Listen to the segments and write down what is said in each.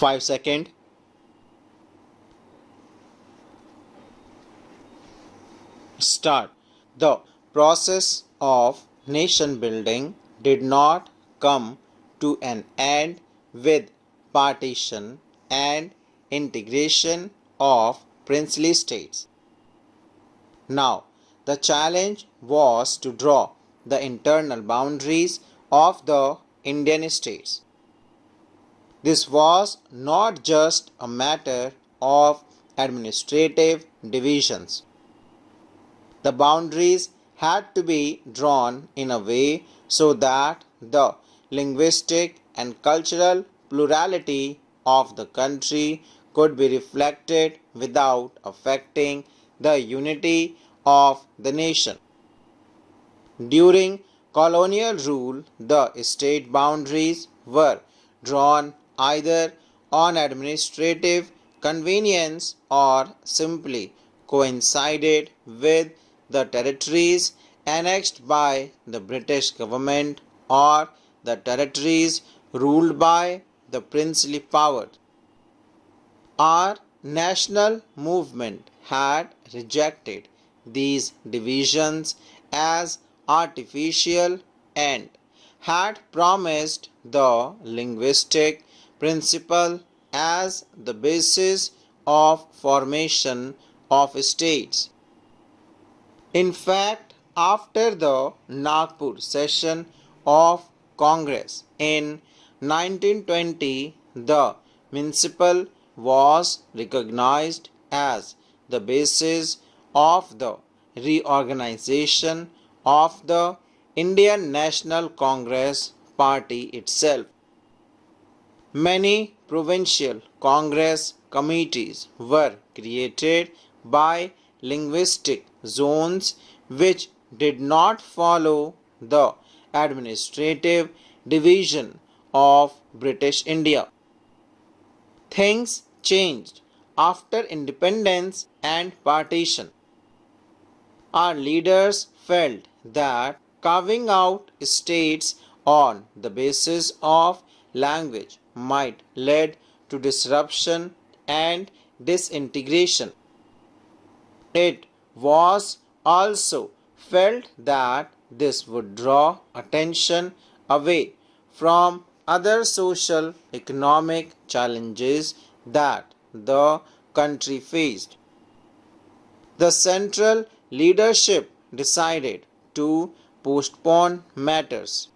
5 seconds. Start. The process of nation building did not come to an end with partition and integration of princely states. Now, the challenge was to draw the internal boundaries of the Indian states. This was not just a matter of administrative divisions. The boundaries had to be drawn in a way so that the linguistic and cultural plurality of the country could be reflected without affecting the unity of the nation. During colonial rule, the state boundaries were drawn either on administrative convenience or simply coincided with the territories annexed by the British government or the territories ruled by the princely power. Our national movement had rejected these divisions as artificial and had promised the linguistic principle as the basis of formation of states. In fact, after the Nagpur session of Congress in 1920, the municipal was recognized as the basis of the reorganization of the Indian National Congress Party itself. Many provincial Congress committees were created by linguistic zones which did not follow the administrative division of British India. Things changed after independence and partition. Our leaders felt that carving out states on the basis of language might lead to disruption and disintegration. It was also felt that this would draw attention away from other social economic challenges that the country faced. The central leadership decided to postpone matters.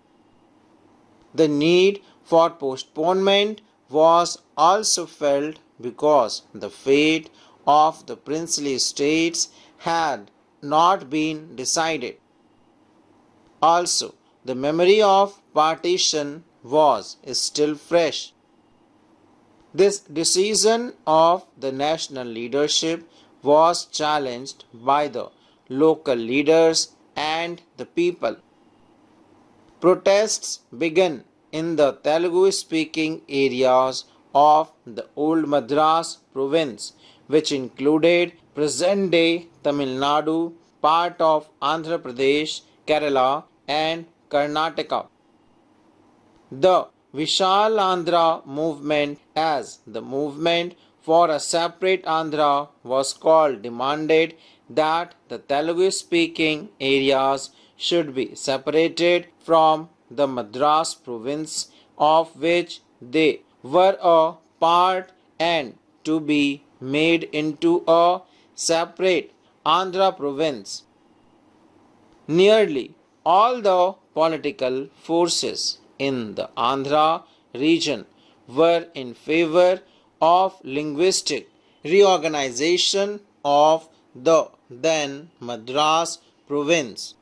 The need for postponement was also felt because the fate of the princely states had not been decided. Also, the memory of partition was still fresh. This decision of the national leadership was challenged by the local leaders and the people. Protests began in the Telugu-speaking areas of the old Madras province, which included present-day Tamil Nadu, part of Andhra Pradesh, Kerala, and Karnataka. The Vishal Andhra movement, as the movement for a separate Andhra was called, demanded that the Telugu-speaking areas should be separated from the Madras province of which they were a part and to be made into a separate Andhra province. Nearly all the political forces in the Andhra region were in favor of linguistic reorganization of the then Madras province.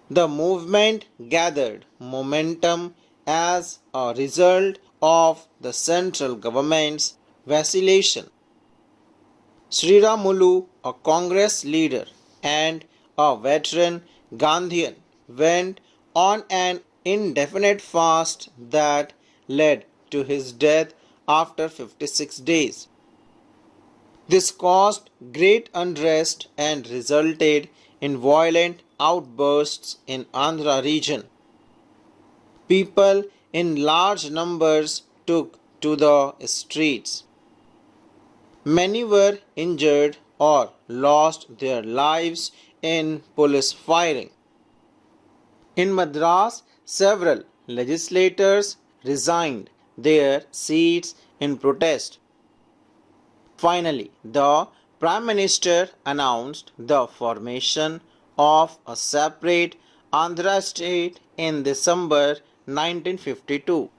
The movement gathered momentum as a result of the central government's vacillation. Sriramulu, a Congress leader and a veteran Gandhian, went on an indefinite fast that led to his death after 56 days. This caused great unrest and resulted in violent outbursts in Andhra region. People in large numbers took to the streets. Many were injured or lost their lives in police firing. In Madras, several legislators resigned their seats in protest. Finally, the Prime Minister announced the formation of a separate Andhra state in December 1952.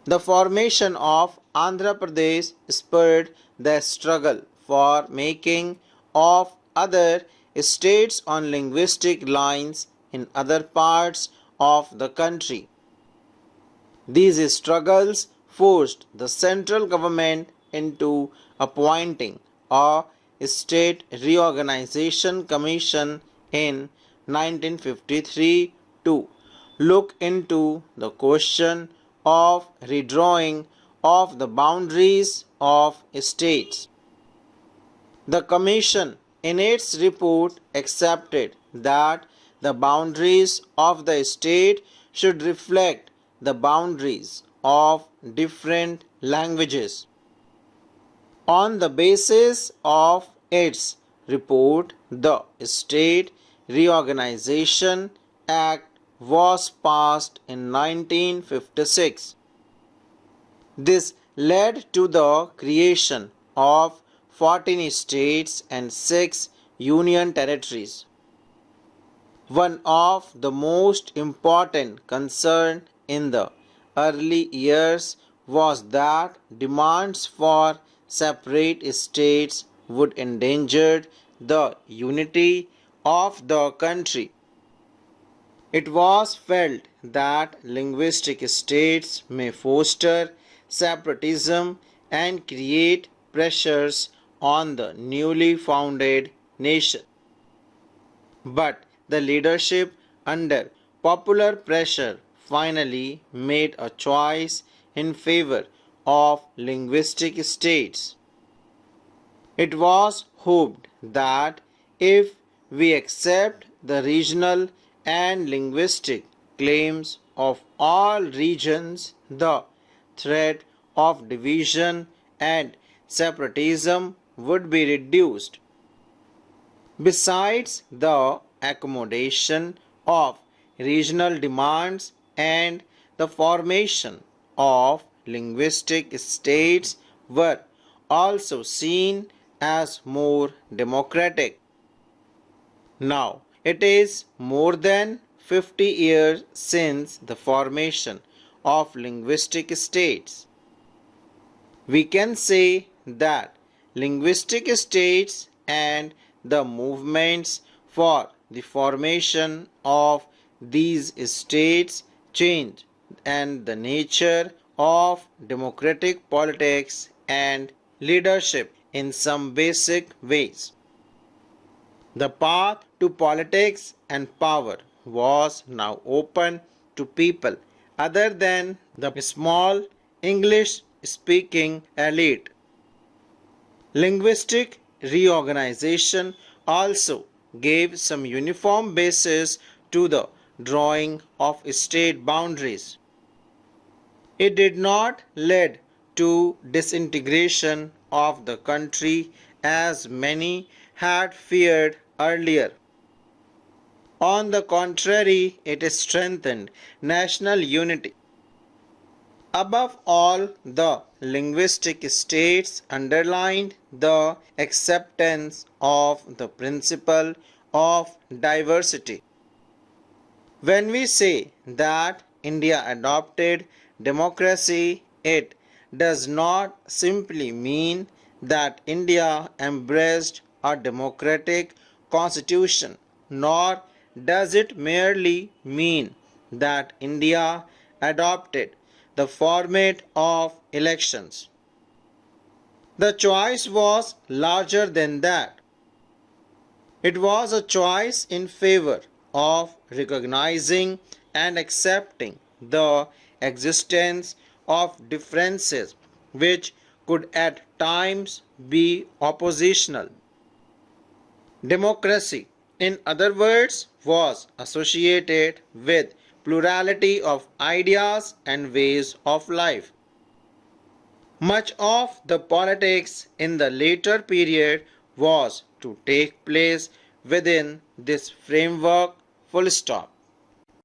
The formation of Andhra Pradesh spurred the struggle for making of other states on linguistic lines in other parts of the country. These struggles forced the central government into appointing a state reorganization commission in 1953 to look into the question of redrawing of the boundaries of states. The commission in its report accepted that the boundaries of the state should reflect the boundaries of different languages. On the basis of its report, the State Reorganization Act was passed in 1956. This led to the creation of 14 states and 6 union territories. One of the most important concerns in the early years was that demands for separate states would endanger the unity of the country. It was felt that linguistic states may foster separatism and create pressures on the newly founded nation. But the leadership, under popular pressure, finally made a choice in favor of linguistic states. It was hoped that if we accept the regional and linguistic claims of all regions, the threat of division and separatism would be reduced. Besides, the accommodation of regional demands and the formation of linguistic states were also seen as more democratic. Now, it is more than 50 years since the formation of linguistic states. We can say that linguistic states and the movements for the formation of these states changed and the nature of democratic politics and leadership in some basic ways. The path to politics and power was now open to people other than the small English speaking elite. Linguistic reorganization also gave some uniform basis to the drawing of state boundaries. It did not lead to disintegration of the country as many had feared earlier. On the contrary, it strengthened national unity. Above all, the linguistic states underlined the acceptance of the principle of diversity. When we say that India adopted democracy, it does not simply mean that India embraced a democratic constitution, nor does it merely mean that India adopted the format of elections. The choice was larger than that. It was a choice in favor of recognizing and accepting the existence of differences which could at times be oppositional. Democracy, in other words, was associated with plurality of ideas and ways of life. Much of the politics in the later period was to take place within this framework, full stop.